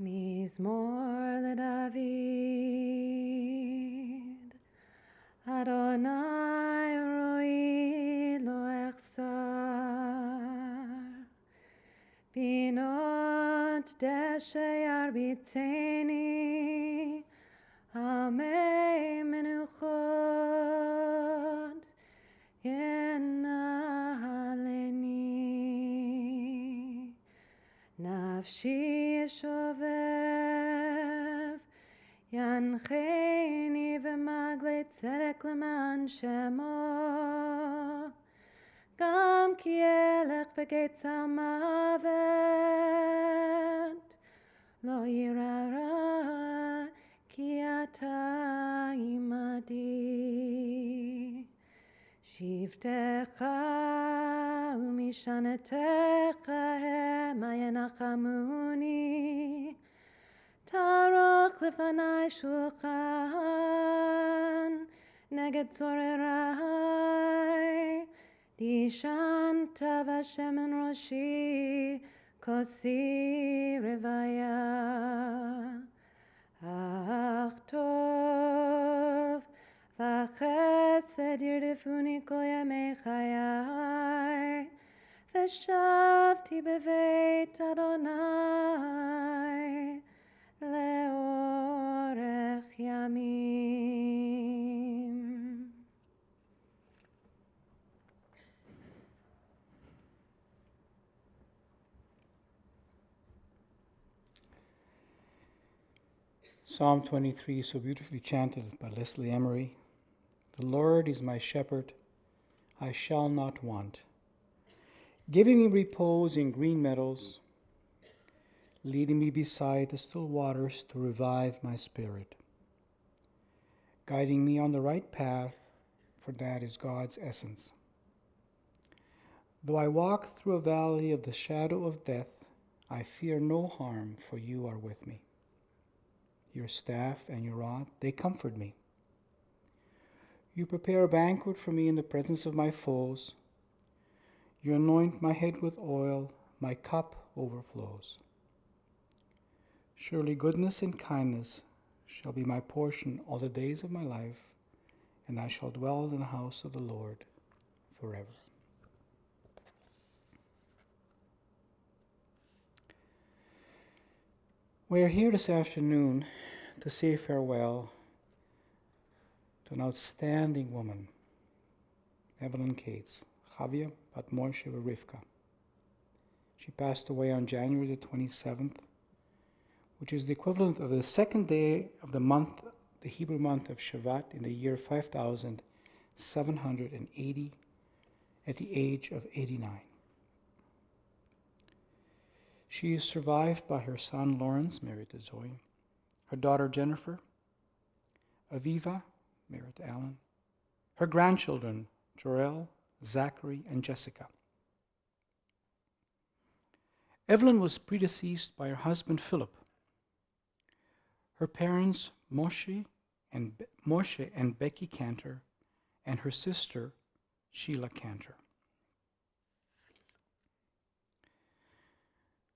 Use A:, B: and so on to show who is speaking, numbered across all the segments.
A: Mizmor leDavid, Adonai roi lo echsar, binot deshe yarbiteni, amei menuchot yenahaleni. Nafshi yeshovev, yancheni v'magle tzedek leman shemo, gam ki elech b'getz hamavet, lo yirara ki ata imadi. Shivtecha umishanetecha hema yenachamuni, Taroch lefanai shulchan neged tzorerai, dishanta v'shemen roshi kosi revaya. Ach tov v'chesed yirtifuni kol yamei chayai, v'shavti beveit Adonai leorech yamim.
B: Psalm 23, so beautifully chanted by Leslie Emery. The Lord is my shepherd, I shall not want. Giving me repose in green meadows, leading me beside the still waters to revive my spirit. Guiding me on the right path, for that is God's essence. Though I walk through a valley of the shadow of death, I fear no harm, for you are with me. Your staff and your rod, they comfort me. You prepare a banquet for me in the presence of my foes. You anoint my head with oil, my cup overflows. Surely goodness and kindness shall be my portion all the days of my life, and I shall dwell in the house of the Lord forever. We are here this afternoon to say farewell to an outstanding woman, Evelyn Katz, Chavia Bat Moshe Rivka. She passed away on January the 27th, which is the equivalent of the second day of the month, the Hebrew month of Shabbat, in the year 5780, at the age of 89. She is survived by her son Lawrence, married to Zoe, her daughter Jennifer, Aviva, married to Alan, her grandchildren Jorel, Zachary, and Jessica. Evelyn was predeceased by her husband Philip. Her parents Moshe and Becky Cantor, and her sister Sheila Cantor.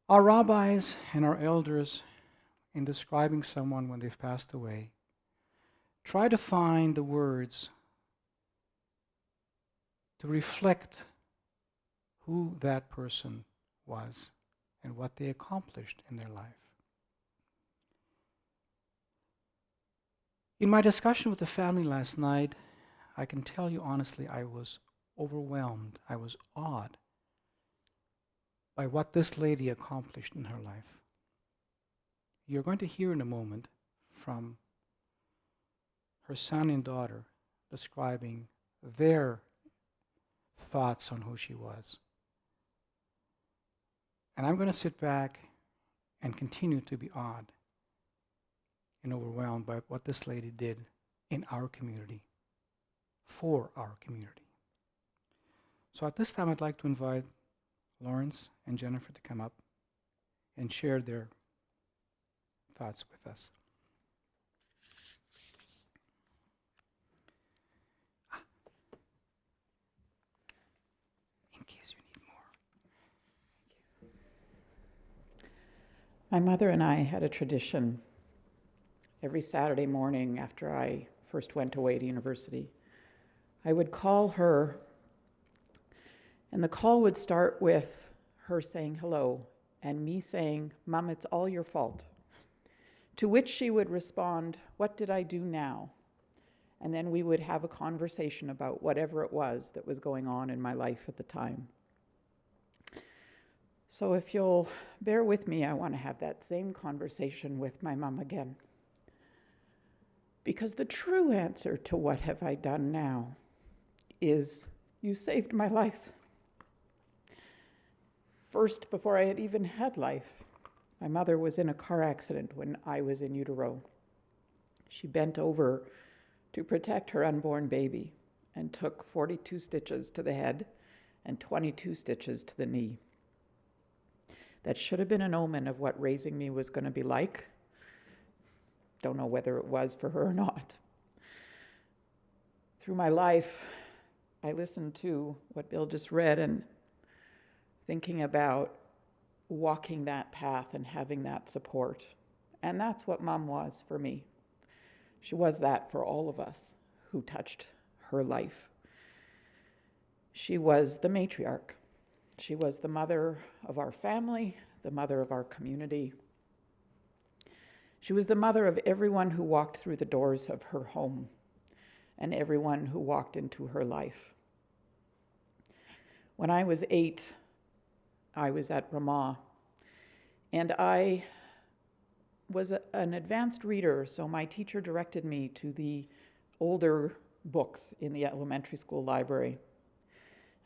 B: Our rabbis and our elders, in describing someone when they've passed away, try to find the words to reflect who that person was and what they accomplished in their life. In my discussion with the family last night, I can tell you honestly, I was overwhelmed. I was awed by what this lady accomplished in her life. You're going to hear in a moment from her son and daughter describing their thoughts on who she was. And I'm going to sit back and continue to be awed and overwhelmed by what this lady did in our community, for our community. So at this time, I'd like to invite Lawrence and Jennifer to come up and share their thoughts with us.
C: My mother and I had a tradition every Saturday morning after I first went away to university. I would call her, and the call would start with her saying hello and me saying, "Mom, it's all your fault." To which she would respond, "What did I do now?" And then we would have a conversation about whatever it was that was going on in my life at the time. So if you'll bear with me, I want to have that same conversation with my mom again. Because the true answer to what have I done now is, you saved my life. First, before I had even had life, my mother was in a car accident when I was in utero. She bent over to protect her unborn baby and took 42 stitches to the head and 22 stitches to the knee. That should have been an omen of what raising me was going to be like. Don't know whether it was for her or not. Through my life, I listened to what Bill just read and thinking about walking that path and having that support. And that's what Mom was for me. She was that for all of us who touched her life. She was the matriarch. She was the mother of our family, the mother of our community. She was the mother of everyone who walked through the doors of her home and everyone who walked into her life. When I was 8, I was at Ramah, and I was an advanced reader, so my teacher directed me to the older books in the elementary school library.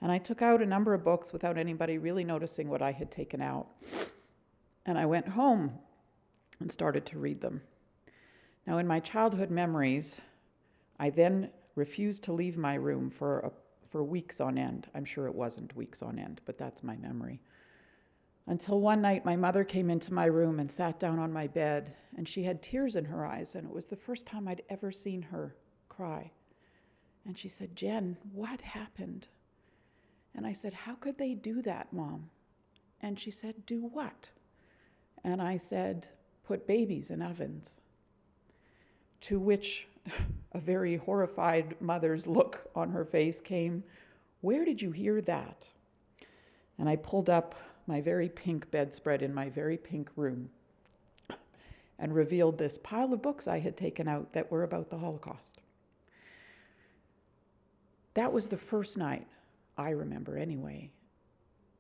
C: And I took out a number of books without anybody really noticing what I had taken out. And I went home and started to read them. Now, in my childhood memories, I then refused to leave my room for weeks on end. I'm sure it wasn't weeks on end, but that's my memory. Until one night, my mother came into my room and sat down on my bed, and she had tears in her eyes, and it was the first time I'd ever seen her cry. And she said, "Jen, what happened?" And I said, "How could they do that, Mom?" And she said, "Do what?" And I said, "Put babies in ovens." To which a very horrified mother's look on her face came, "Where did you hear that?" And I pulled up my very pink bedspread in my very pink room and revealed this pile of books I had taken out that were about the Holocaust. That was the first night, I remember anyway,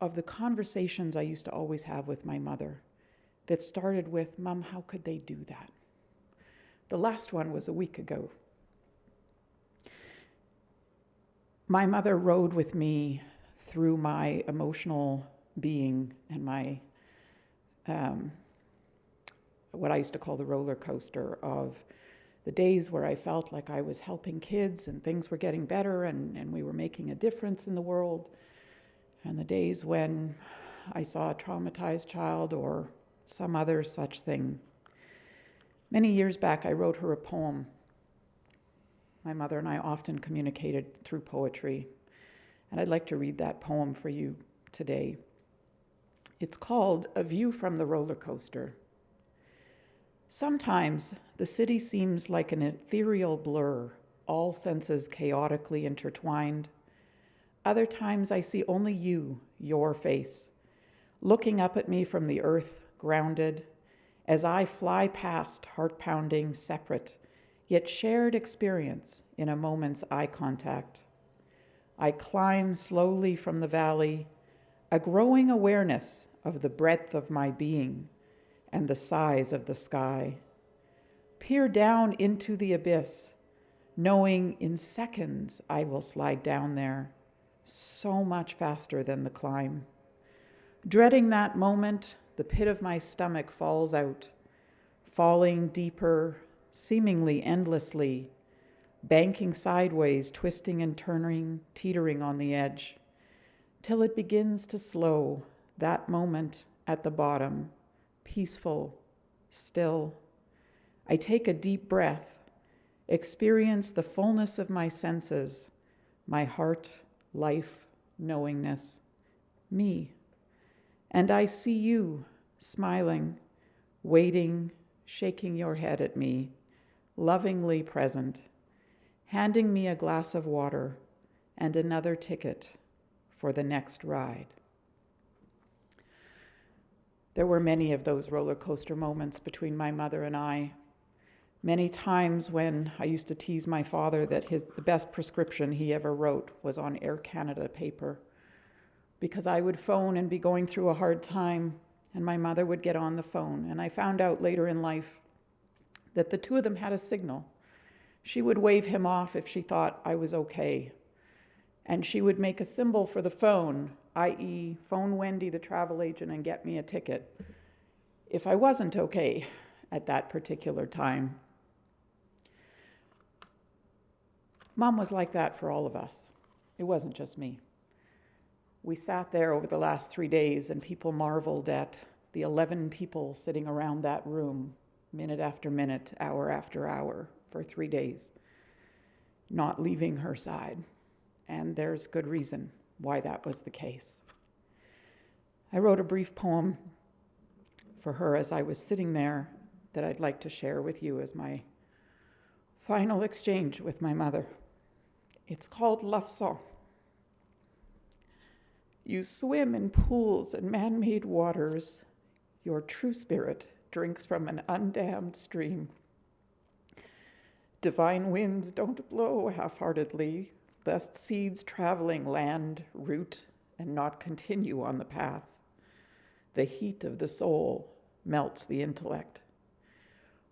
C: of the conversations I used to always have with my mother that started with, "Mom, how could they do that?" The last one was a week ago. My mother rode with me through my emotional being and my, what I used to call the roller coaster of the days where I felt like I was helping kids and things were getting better and we were making a difference in the world, and the days when I saw a traumatized child or some other such thing. Many years back, I wrote her a poem. My mother and I often communicated through poetry, and I'd like to read that poem for you today. It's called "A View from the Roller Coaster." Sometimes the city seems like an ethereal blur, all senses chaotically intertwined. Other times I see only you, your face, looking up at me from the earth, grounded, as I fly past, heart-pounding, separate, yet shared experience in a moment's eye contact. I climb slowly from the valley, a growing awareness of the breadth of my being and the size of the sky. Peer down into the abyss, knowing in seconds I will slide down there, so much faster than the climb. Dreading that moment, the pit of my stomach falls out, falling deeper, seemingly endlessly, banking sideways, twisting and turning, teetering on the edge, till it begins to slow, that moment at the bottom, peaceful, still. I take a deep breath, experience the fullness of my senses, my heart, life, knowingness, me. And I see you, smiling, waiting, shaking your head at me, lovingly present, handing me a glass of water and another ticket for the next ride. There were many of those roller coaster moments between my mother and I. Many times when I used to tease my father that the best prescription he ever wrote was on Air Canada paper, because I would phone and be going through a hard time, and my mother would get on the phone. And I found out later in life that the two of them had a signal. She would wave him off if she thought I was okay. And she would make a symbol for the phone, i.e., phone Wendy, the travel agent, and get me a ticket if I wasn't okay at that particular time. Mom was like that for all of us. It wasn't just me. We sat there over the last 3 days, and people marveled at the 11 people sitting around that room, minute after minute, hour after hour, for 3 days, not leaving her side. And there's good reason why that was the case. I wrote a brief poem for her as I was sitting there that I'd like to share with you as my final exchange with my mother. It's called Love Song. You swim in pools and man-made waters. Your true spirit drinks from an undammed stream. Divine winds don't blow half-heartedly, lest seeds traveling land, root, and not continue on the path. The heat of the soul melts the intellect.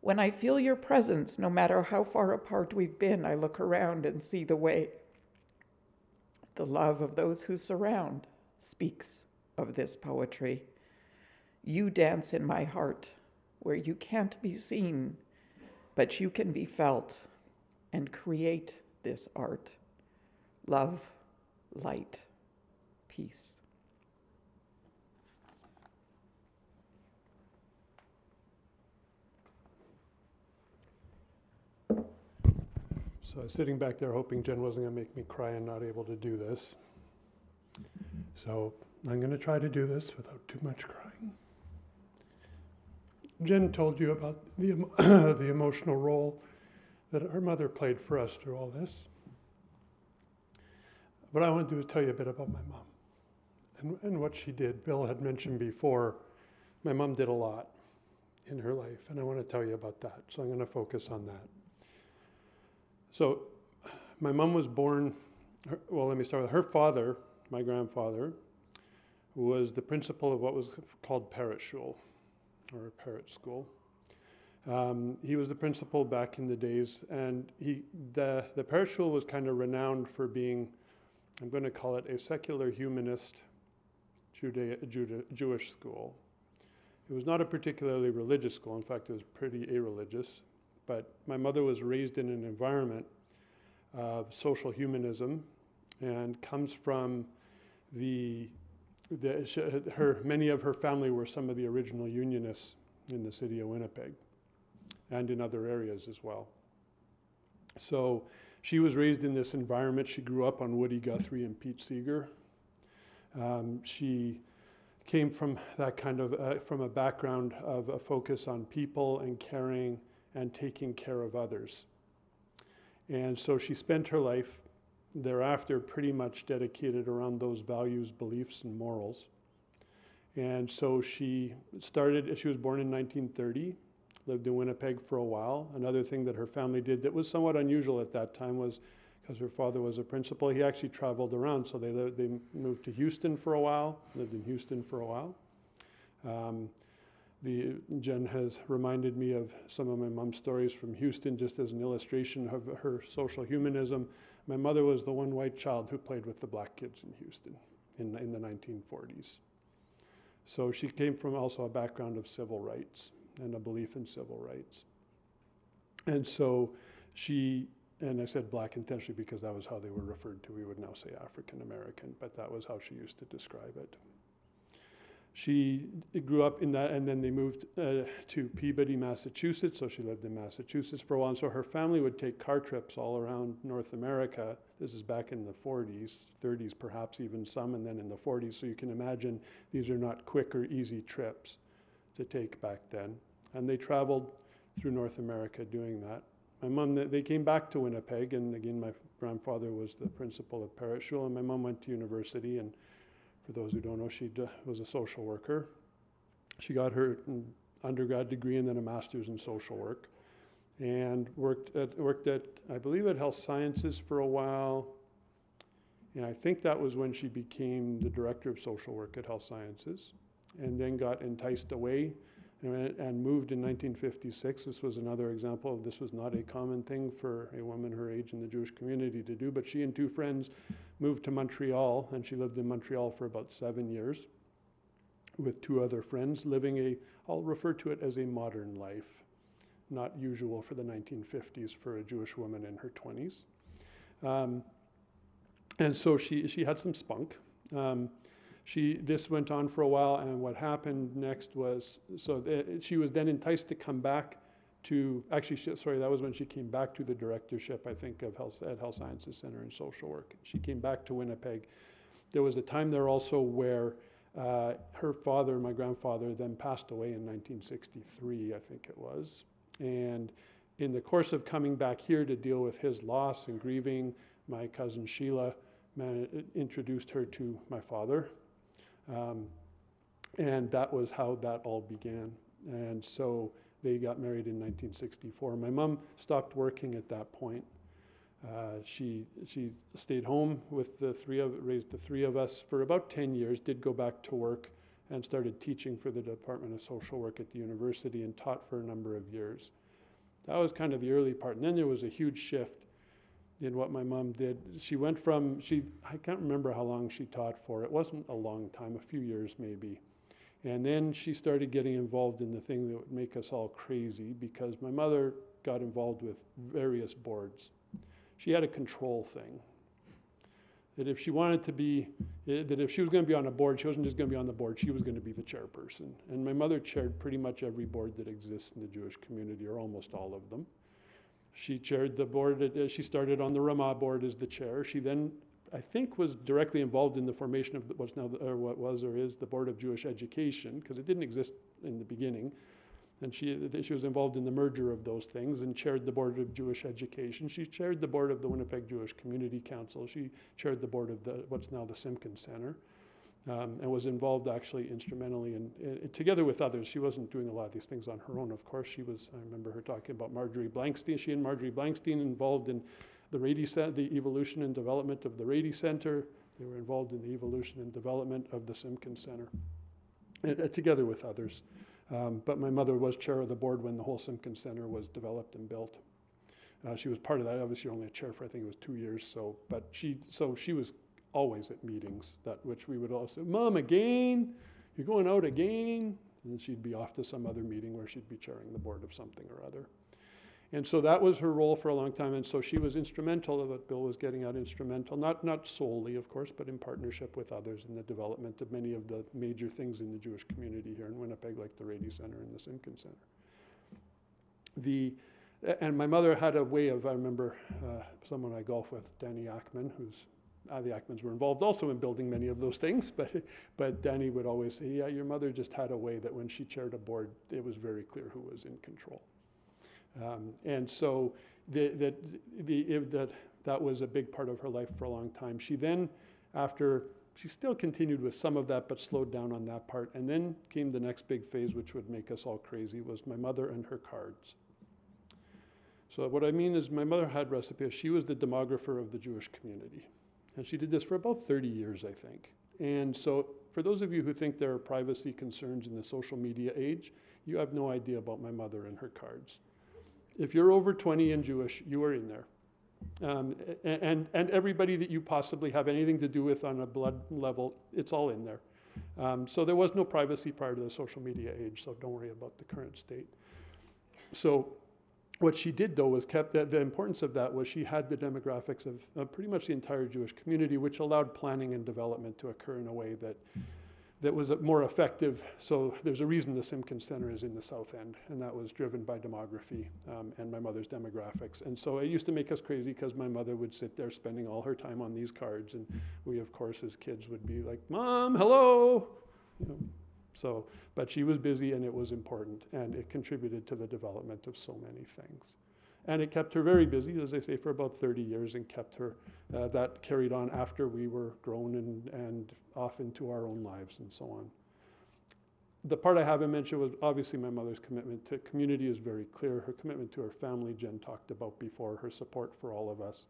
C: When I feel your presence, no matter how far apart we've been, I look around and see the way. The love of those who surround speaks of this poetry. You dance in my heart where you can't be seen, but you can be felt and create this art. Love, light, peace.
D: So I was sitting back there hoping Jen wasn't going to make me cry and not able to do this. So I'm going to try to do this without too much crying. Jen told you about the emotional role that our mother played for us through all this. What I want to do is tell you a bit about my mom and what she did. Bill had mentioned before, my mom did a lot in her life, and I want to tell you about that. So I'm going to focus on that. So my mom was born, well, let me start with her father, my grandfather, was the principal of what was called Parrot Shul, or a parrot school. He was the principal back in the days, and the Parrot Shul was kind of renowned for being, I'm going to call it a secular humanist Jewish school. It was not a particularly religious school. In fact, it was pretty irreligious. But my mother was raised in an environment of social humanism, and comes from many of her family were some of the original Unionists in the city of Winnipeg, and in other areas as well. So she was raised in this environment. She grew up on Woody Guthrie and Pete Seeger. She came from that kind of, from a background of a focus on people and caring and taking care of others. And so she spent her life thereafter pretty much dedicated around those values, beliefs, and morals. And so she was born in 1930, lived in Winnipeg for a while. Another thing that her family did that was somewhat unusual at that time was, because her father was a principal, he actually traveled around. So they moved to Houston for a while, lived in Houston for a while. Jen has reminded me of some of my mom's stories from Houston, just as an illustration of her social humanism. My mother was the one white child who played with the black kids in Houston in the 1940s. So she came from also a background of civil rights and a belief in civil rights. And so and I said black intentionally because that was how they were referred to. We would now say African American, but that was how she used to describe it. She grew up in that, and then they moved to Peabody, Massachusetts. So she lived in Massachusetts for a while. And so her family would take car trips all around North America. This is back in the 40s, 30s, perhaps even some, and then in the 40s. So you can imagine these are not quick or easy trips to take back then. And they traveled through North America doing that. My mom, they came back to Winnipeg, and again, my grandfather was the principal at Parrott Shul, and my mom went to university, and for those who don't know, she was a social worker. She got her undergrad degree and then a master's in social work, and worked at I believe at Health Sciences for a while, and I think that was when she became the director of social work at Health Sciences, and then got enticed away and moved in 1956. This was another example of this was not a common thing for a woman her age in the Jewish community to do, but she and two friends moved to Montreal, and she lived in Montreal for about 7 years with two other friends, living I'll refer to it as a modern life, not usual for the 1950s for a Jewish woman in her 20s. And so she had some spunk. This went on for a while, and what happened next was, she was then enticed to come back to, that was when she came back to the directorship, I think, at Health Sciences Center in Social Work. She came back to Winnipeg. There was a time there also where her father, my grandfather, then passed away in 1963, I think it was. And in the course of coming back here to deal with his loss and grieving, my cousin Sheila introduced her to my father. And that was how that all began. And so they got married in 1964. My mom stopped working at that point. She stayed home with raised the three of us for about 10 years, did go back to work, and started teaching for the Department of Social Work at the university, and taught for a number of years. That was kind of the early part. And then there was a huge shift in what my mom did. She went from, I can't remember how long she taught for. It wasn't a long time, a few years maybe. And then she started getting involved in the thing that would make us all crazy, because my mother got involved with various boards. She had a control thing. That if she wanted to be, that if she was going to be on a board, she wasn't just going to be on the board, she was going to be the chairperson. And my mother chaired pretty much every board that exists in the Jewish community, or almost all of them. She chaired the board, she started on the Ramah board as the chair. She then, I think, was directly involved in the formation of what was or is the Board of Jewish Education, because it didn't exist in the beginning. And she was involved in the merger of those things, and chaired the Board of Jewish Education. She chaired the board of the Winnipeg Jewish Community Council. She chaired the board of what's now the Simkin Center. And was involved actually instrumentally in together with others. She wasn't doing a lot of these things on her own, of course. I remember her talking about Marjorie Blankstein. She and Marjorie Blankstein involved in the evolution and development of the Rady Center. They were involved in the evolution and development of the Simkin Center, together with others. But my mother was chair of the board when the whole Simkin Center was developed and built. She was part of that, obviously only a chair for, I think it was 2 years. But she was always at meetings, which we would all say, "Mom, again? You're going out again?" And then she'd be off to some other meeting where she'd be chairing the board of something or other. And so that was her role for a long time. And so she was instrumental of what Bill was getting at, not solely, of course, but in partnership with others in the development of many of the major things in the Jewish community here in Winnipeg, like the Rady Center and the Simkin Center. And my mother had a way of, I remember someone I golf with, Danny Ackman, the Ackmans were involved also in building many of those things, but Danny would always say, yeah, your mother just had a way that when she chaired a board, it was very clear who was in control. And so that was a big part of her life for a long time. She then, she still continued with some of that, but slowed down on that part. And then came the next big phase, which would make us all crazy, was my mother and her cards. So what I mean is my mother had recipes. She was the demographer of the Jewish community. And she did this for about 30 years, I think. And so for those of you who think there are privacy concerns in the social media age, you have no idea about my mother and her cards. If you're over 20 and Jewish, you are in there. And everybody that you possibly have anything to do with on a blood level, it's all in there. So there was no privacy prior to the social media age, so don't worry about the current state. So what she did, though, was the importance of that was she had the demographics of pretty much the entire Jewish community, which allowed planning and development to occur in a way that was more effective. So there's a reason the Simkin Center is in the South End, and that was driven by demography and my mother's demographics. And so it used to make us crazy because my mother would sit there spending all her time on these cards, and we, of course, as kids would be like, "Mom, hello," So, but she was busy and it was important, and it contributed to the development of so many things. And it kept her very busy, as I say, for about 30 years, and kept her, that carried on after we were grown and off into our own lives and so on. The part I haven't mentioned was obviously my mother's commitment to community is very clear. Her commitment to her family, Jen talked about before, her support for all of us.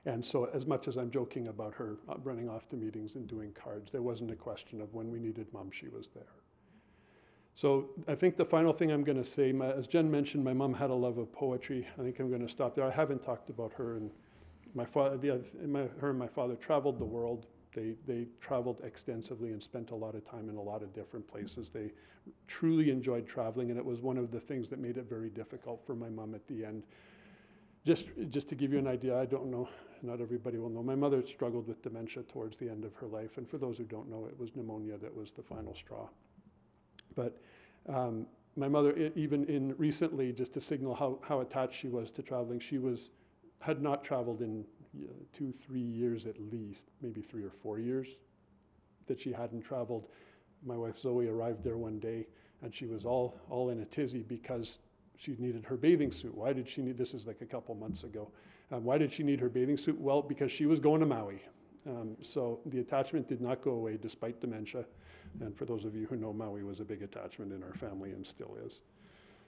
D: And so as much as I'm joking about her running off to meetings and doing cards, there wasn't a question of when we needed mom, she was there. So I think the final thing I'm going to say, as Jen mentioned, my mom had a love of poetry. I think I'm going to stop there. I haven't talked about her, and her and my father traveled the world. They traveled extensively and spent a lot of time in a lot of different places. They truly enjoyed traveling, and it was one of the things that made it very difficult for my mom at the end. Just to give you an idea, I don't know, not everybody will know, my mother struggled with dementia towards the end of her life, and for those who don't know, it was pneumonia that was the final straw. But my mother, even recently, just to signal how attached she was to traveling, had not traveled in 2-3 years at least, maybe 3 or 4 years that she hadn't traveled. My wife Zoe arrived there one day, and she was all in a tizzy because she needed her bathing suit. Why did she need, this is like a couple months ago. Why did she need her bathing suit? Well, because she was going to Maui. So the attachment did not go away despite dementia. And for those of you who know, Maui was a big attachment in our family and still is.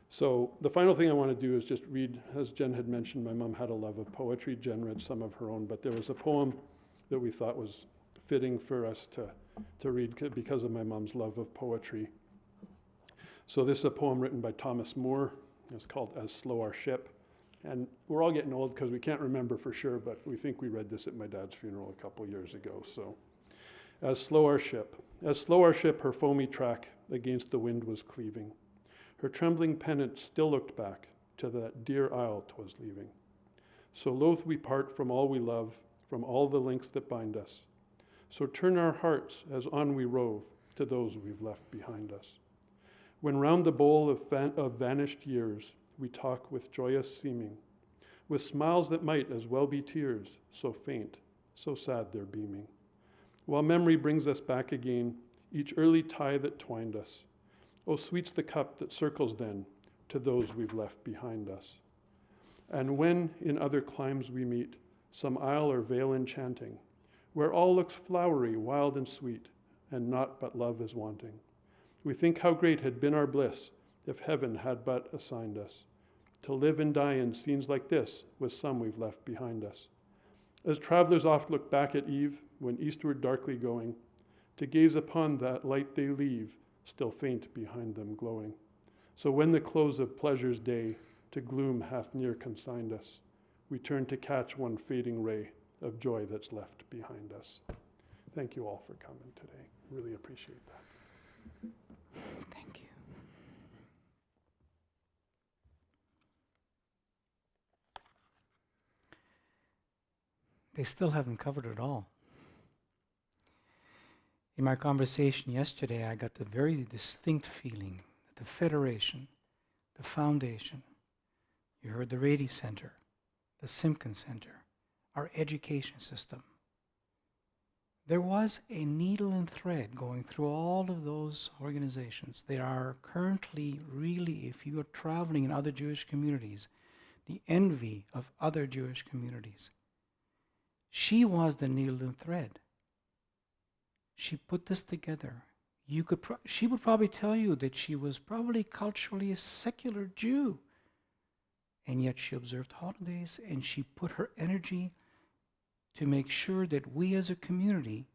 D: So the final thing I want to do is just read, as Jen had mentioned, my mom had a love of poetry. Jen read some of her own, but there was a poem that we thought was fitting for us to read because of my mom's love of poetry. So this is a poem written by Thomas Moore. It's called As Slow Our Ship. And we're all getting old because we can't remember for sure, but we think we read this at my dad's funeral a couple years ago. So, as slow our ship, her foamy track against the wind was cleaving. Her trembling pennant still looked back to that dear isle 'twas leaving. So loath we part from all we love, from all the links that bind us. So turn our hearts as on we rove to those we've left behind us. When round the bowl of vanished years we talk with joyous seeming, with smiles that might as well be tears, so faint, so sad they're beaming. While memory brings us back again, each early tie that twined us. Oh, sweet's the cup that circles then to those we've left behind us. And when in other climes we meet, some isle or vale enchanting, where all looks flowery, wild and sweet, and naught but love is wanting, we think how great had been our bliss if heaven had but assigned us to live and die in scenes like this with some we've left behind us. As travelers oft look back at eve, when eastward darkly going, to gaze upon that light they leave, still faint behind them glowing. So when the close of pleasure's day to gloom hath near consigned us, we turn to catch one fading ray of joy that's left behind us. Thank you all for coming today. Really appreciate that.
B: Thank you. They still haven't covered it all. In my conversation yesterday, I got the very distinct feeling that the Federation, the Foundation, you heard the Rady Center, the Simpkins Center, our education system. There was a needle and thread going through all of those organizations. They are currently really, if you are traveling in other Jewish communities, the envy of other Jewish communities. She was the needle and thread. She put this together. She would probably tell you that she was probably culturally a secular Jew. And yet she observed holidays and she put her energy to make sure that we as a community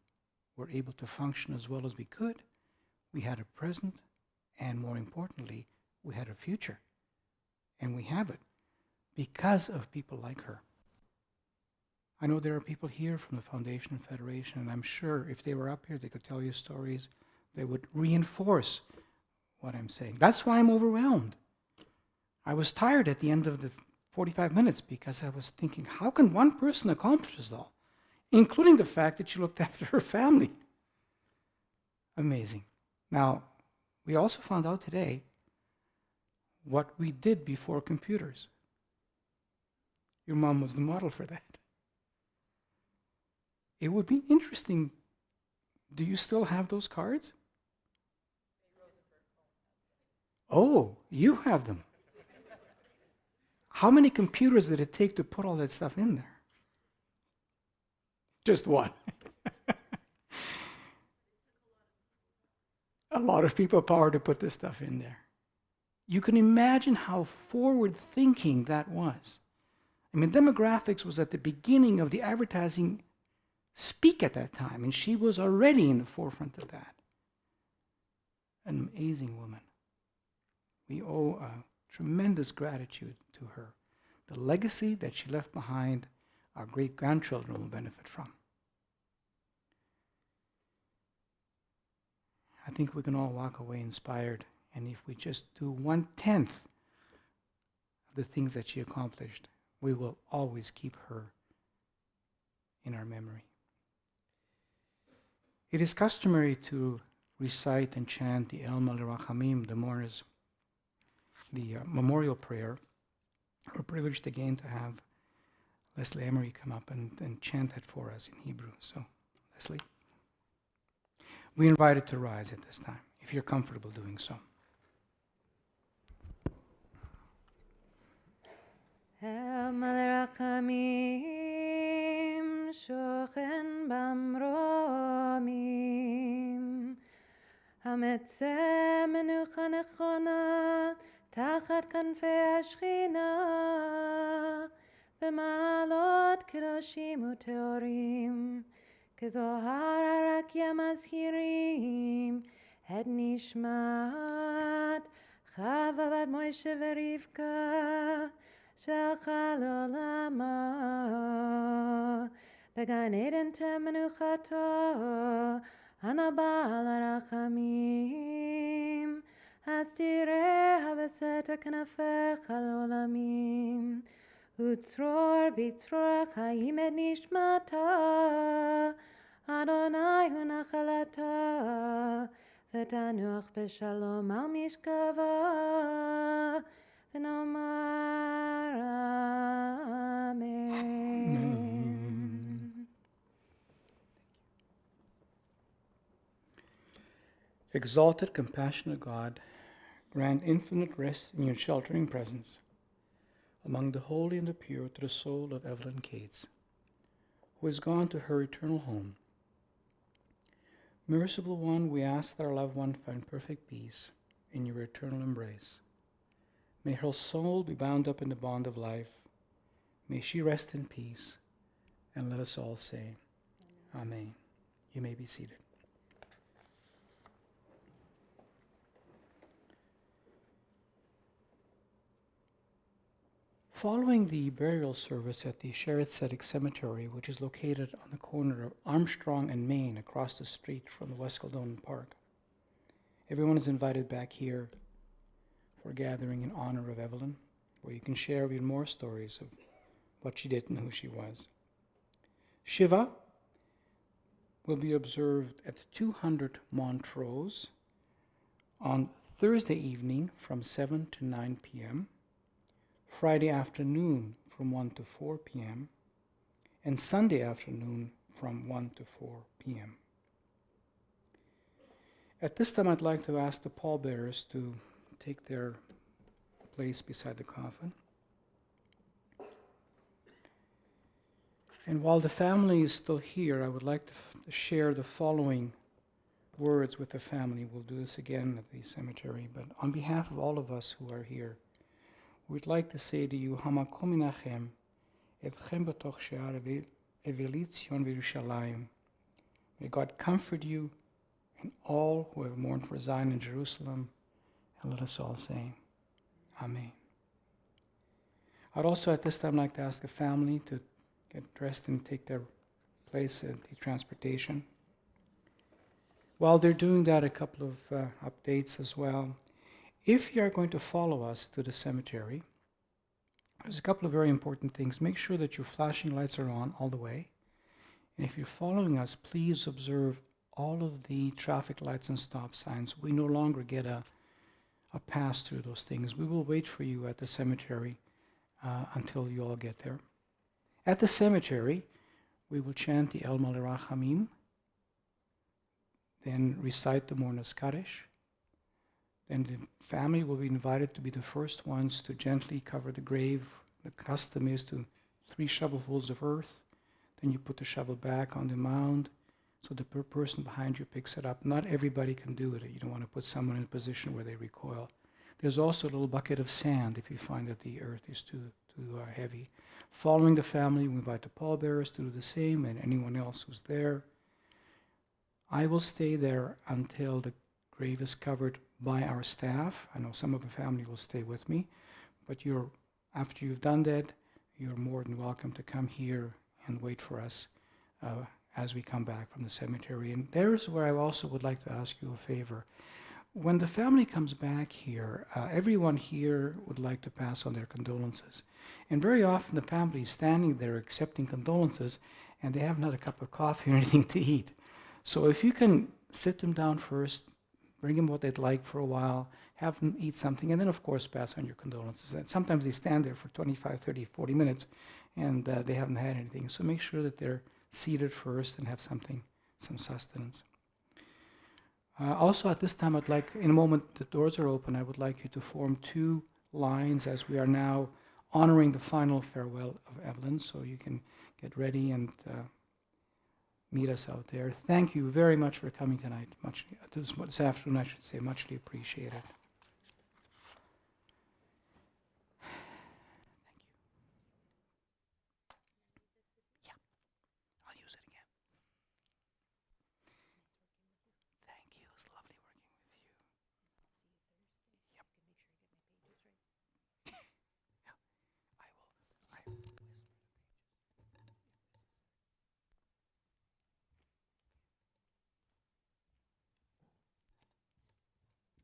B: were able to function as well as we could. We had a present, and more importantly, we had a future. And we have it because of people like her. I know there are people here from the Foundation and Federation, and I'm sure if they were up here, they could tell you stories that would reinforce what I'm saying. That's why I'm overwhelmed. I was tired at the end of the 45 minutes because I was thinking, how can one person accomplish this all? Including the fact that she looked after her family. Amazing. Now, we also found out today what we did before computers. Your mom was the model for that. It would be interesting. Do you still have those cards? Oh, you have them. How many computers did it take to put all that stuff in there? Just one. A lot of people power to put this stuff in there. You can imagine how forward-thinking that was. I mean, demographics was at the beginning of the advertising speak at that time, and she was already in the forefront of that. An amazing woman. We owe a tremendous gratitude to her. The legacy that she left behind, our great-grandchildren will benefit from. I think we can all walk away inspired, and if we just do 1/10 of the things that she accomplished, we will always keep her in our memory. It is customary to recite and chant the El Malirachamim, the mourners, the memorial prayer. We're privileged again to have Leslie Emery come up and chant it for us in Hebrew. So, Leslie, we invite you to rise at this time, if you're comfortable doing so.
A: El Malirachamim shochen bamromim hametzeh menucha nechona tachat kanfei hashchina b'ma'alot kedoshim u'teorim kezohar harakia mazhirim et nishmat Chava בת Moshe ורבקה שהלכה לעולמה בגן עדן תמנוחתו הנבא לרחמים אז תראה בסתר כנפיך לעולמים וצרור בצרור החיים את נשמתה אדוני הוא נחלתה ותנוח בשלום על משכבה ונאמר אמן.
B: Exalted, compassionate God, grant infinite rest in your sheltering presence among the holy and the pure to the soul of Evelyn Katz, who has gone to her eternal home. Merciful One, we ask that our loved one find perfect peace in your eternal embrace. May her soul be bound up in the bond of life. May she rest in peace. And let us all say, Amen. You may be seated. Following the burial service at the Sheretz Tzedek Cemetery, which is located on the corner of Armstrong and Main across the street from the West Kildonan Park, everyone is invited back here for a gathering in honor of Evelyn, where you can share even more stories of what she did and who she was. Shiva will be observed at 200 Montrose on Thursday evening from 7 to 9 p.m., Friday afternoon from 1 to 4 p.m., and Sunday afternoon from 1 to 4 p.m. At this time, I'd like to ask the pallbearers to take their place beside the coffin. And while the family is still here, I would like to share the following words with the family. We'll do this again at the cemetery, but on behalf of all of us who are here, we'd like to say to you, Hamakom Menachem, Etchem B'toch She'ar Eveli Tzion V'Yerushalayim. May God comfort you and all who have mourned for Zion and Jerusalem, and let us all say, Amen. I'd also at this time like to ask the family to get dressed and take their place at the transportation. While they're doing that, a couple of updates as well. If you are going to follow us to the cemetery, there's a couple of very important things. Make sure that your flashing lights are on all the way. And if you're following us, please observe all of the traffic lights and stop signs. We no longer get a pass through those things. We will wait for you at the cemetery until you all get there. At the cemetery, we will chant the El Malirachamim, then recite the Mourner's Kaddish, Then the family will be invited to be the first ones to gently cover the grave. The custom is to 3 shovelfuls of earth. Then you put the shovel back on the mound so the person behind you picks it up. Not everybody can do it. You don't want to put someone in a position where they recoil. There's also a little bucket of sand if you find that the earth is too heavy. Following the family, we invite the pallbearers to do the same and anyone else who's there. I will stay there until the grave is covered by our staff. I know some of the family will stay with me, but after you've done that, you're more than welcome to come here and wait for us as we come back from the cemetery. And there's where I also would like to ask you a favor. When the family comes back here, everyone here would like to pass on their condolences. And very often the family is standing there accepting condolences and they haven't had a cup of coffee or anything to eat. So if you can sit them down first, bring them what they'd like for a while, have them eat something, and then of course pass on your condolences. And sometimes they stand there for 25, 30, 40 minutes and they haven't had anything. So make sure that they're seated first and have some sustenance. Also at this time, I'd like, in a moment the doors are open, I would like you to form 2 lines as we are now honoring the final farewell of Evelyn, so you can get ready and meet us out there. Thank you very much for coming tonight. This afternoon, I should say, muchly appreciated.